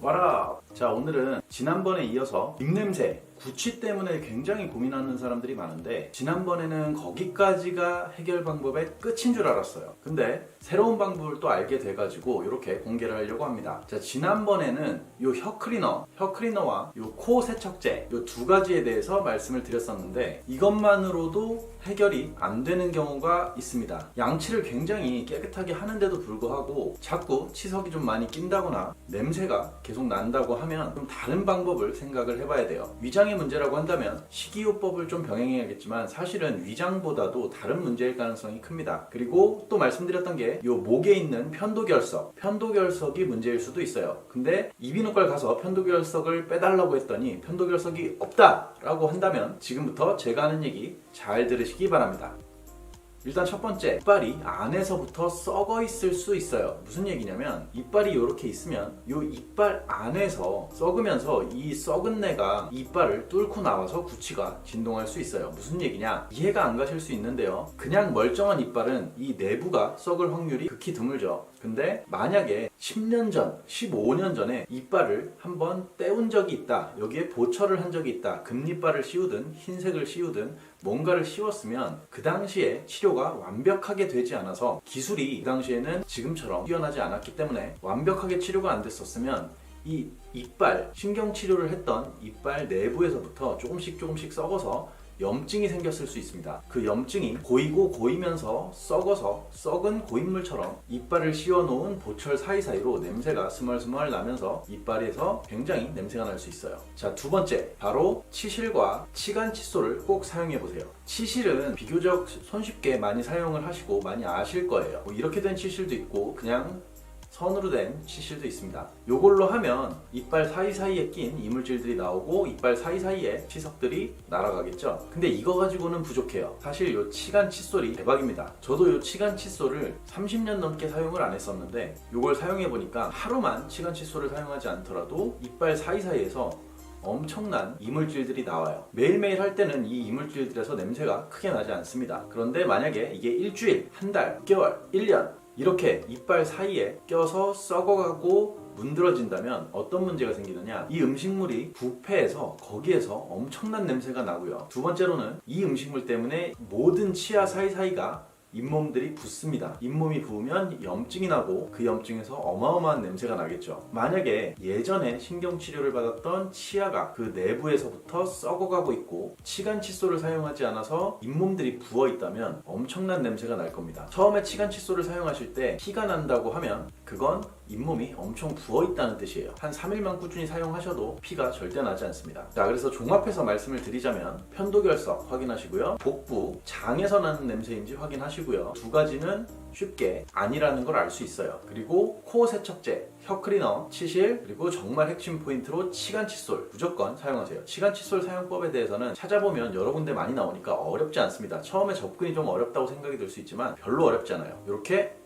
와라! 자, 오늘은 지난번에 이어서 입냄새, 구취 때문에 굉장히 고민하는 사람들이 많은데 지난번에는 거기까지가 해결 방법의 끝인 줄 알았어요. 근데 새로운 방법을 또 알게 돼가지고 이렇게 공개를 하려고 합니다. 자, 지난번에는 요 혀클리너와 요 코 세척제 요 두 가지에 대해서 말씀을 드렸었는데 이것만으로도 해결이 안 되는 경우가 있습니다. 양치를 굉장히 깨끗하게 하는데도 불구하고 자꾸 치석이 좀 많이 낀다거나 냄새가 계속 난다고 하면 좀 다른 방법을 생각을 해봐야 돼요. 위장의 문제라고 한다면 식이요법을 좀 병행해야겠지만 사실은 위장보다도 다른 문제일 가능성이 큽니다. 그리고 또 말씀드렸던 게 요 목에 있는 편도결석이 문제일 수도 있어요. 근데 이비인후과를 가서 편도결석을 빼달라고 했더니 편도결석이 없다라고 한다면 지금부터 제가 하는 얘기 잘 들으시기 바랍니다. 일단 첫 번째, 이빨이 안에서부터 썩어 있을 수 있어요. 무슨 얘기냐면 이빨이 이렇게 있으면 이 이빨 안에서 썩으면서 이 썩은 내가 이빨을 뚫고 나와서 구취가 진동할 수 있어요. 무슨 얘기냐? 이해가 안 가실 수 있는데요. 그냥 멀쩡한 이빨은 이 내부가 썩을 확률이 극히 드물죠. 근데 만약에 10년 전, 15년 전에 이빨을 한번 떼운 적이 있다, 여기에 보철을 한 적이 있다, 금리빨을 씌우든 흰색을 씌우든 뭔가를 씌웠으면 그 당시에 치료가 완벽하게 되지 않아서 기술이 그 당시에는 지금처럼 뛰어나지 않았기 때문에 완벽하게 치료가 안 됐었으면 이 이빨, 신경치료를 했던 이빨 내부에서부터 조금씩 썩어서 염증이 생겼을 수 있습니다. 그 염증이 고이고 고이면서 썩어서 썩은 고인물처럼 이빨을 씌워놓은 보철 사이사이로 냄새가 스멀스멀 나면서 이빨에서 굉장히 냄새가 날 수 있어요. 자, 두 번째, 바로 치실과 치간 칫솔을 꼭 사용해 보세요. 치실은 비교적 손쉽게 많이 사용을 하시고 많이 아실 거예요. 뭐 이렇게 된 치실도 있고 그냥 선으로 된 치실도 있습니다. 요걸로 하면 이빨 사이사이에 낀 이물질들이 나오고 이빨 사이사이에 치석들이 날아가겠죠. 근데 이거 가지고는 부족해요. 사실 요 치간 칫솔이 대박입니다. 저도 요 치간 칫솔을 30년 넘게 사용을 안 했었는데 요걸 사용해 보니까 하루만 치간 칫솔을 사용하지 않더라도 이빨 사이사이에서 엄청난 이물질들이 나와요. 매일매일 할 때는 이 이물질들에서 냄새가 크게 나지 않습니다. 그런데 만약에 이게 일주일, 한 달, 6개월, 1년 이렇게 이빨 사이에 껴서 썩어가고 문드러진다면 어떤 문제가 생기느냐, 이 음식물이 부패해서 거기에서 엄청난 냄새가 나고요. 두 번째로는 이 음식물 때문에 모든 치아 사이사이가 잇몸들이 붓습니다. 잇몸이 부으면 염증이 나고 그 염증에서 어마어마한 냄새가 나겠죠. 만약에 예전에 신경치료를 받았던 치아가 그 내부에서부터 썩어가고 있고 치간 칫솔을 사용하지 않아서 잇몸들이 부어있다면 엄청난 냄새가 날 겁니다. 처음에 치간 칫솔을 사용하실 때 피가 난다고 하면 그건 잇몸이 엄청 부어있다는 뜻이에요. 한 3일만 꾸준히 사용하셔도 피가 절대 나지 않습니다. 자, 그래서 종합해서 말씀을 드리자면 편도결석 확인하시고요. 복부, 장에서 나는 냄새인지 확인하시고요. 두 가지는 쉽게 아니라는 걸 알 수 있어요. 그리고 코 세척제, 혀클리너, 치실, 그리고 정말 핵심 포인트로 치간 칫솔 무조건 사용하세요. 치간 칫솔 사용법에 대해서는 찾아보면 여러 군데 많이 나오니까 어렵지 않습니다. 처음에 접근이 좀 어렵다고 생각이 들 수 있지만 별로 어렵지 않아요. 이렇게